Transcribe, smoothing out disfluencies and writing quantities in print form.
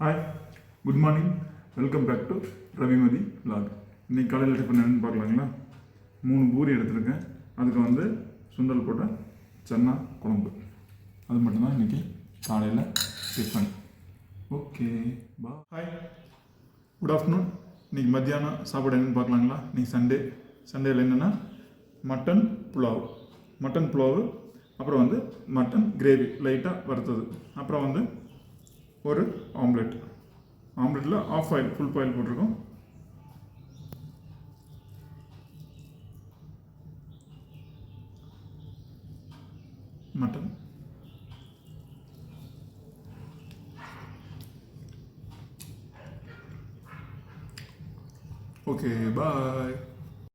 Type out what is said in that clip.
Hi, good morning, welcome back to Ravimathi vlog. இன்றைக்கி காலையில் tiffin என்னென்னு பார்க்கலாங்களா. 3 பூரி எடுத்துருக்கேன். அதுக்கு வந்து சுண்டல் போட்ட சன்னா குழம்பு. அது மட்டும்தான் இன்றைக்கி காலையில் டிஃபன். ஓகே பா. Hi, good afternoon. இன்றைக்கி மத்தியானம் சாப்பாடு என்னென்னு பார்க்கலாங்களா. இன்றைக்கி சண்டேயில் என்னென்னா மட்டன் புலாவு, அப்புறம் வந்து மட்டன் கிரேவி லைட்டாக வறுத்தது, அப்புறம் வந்து ஒரு ஆம்லெட்டில் ஆஃப் ஆயில் ஃபுல் பாயில் போட்டிருக்கோம். Mutton okay bye.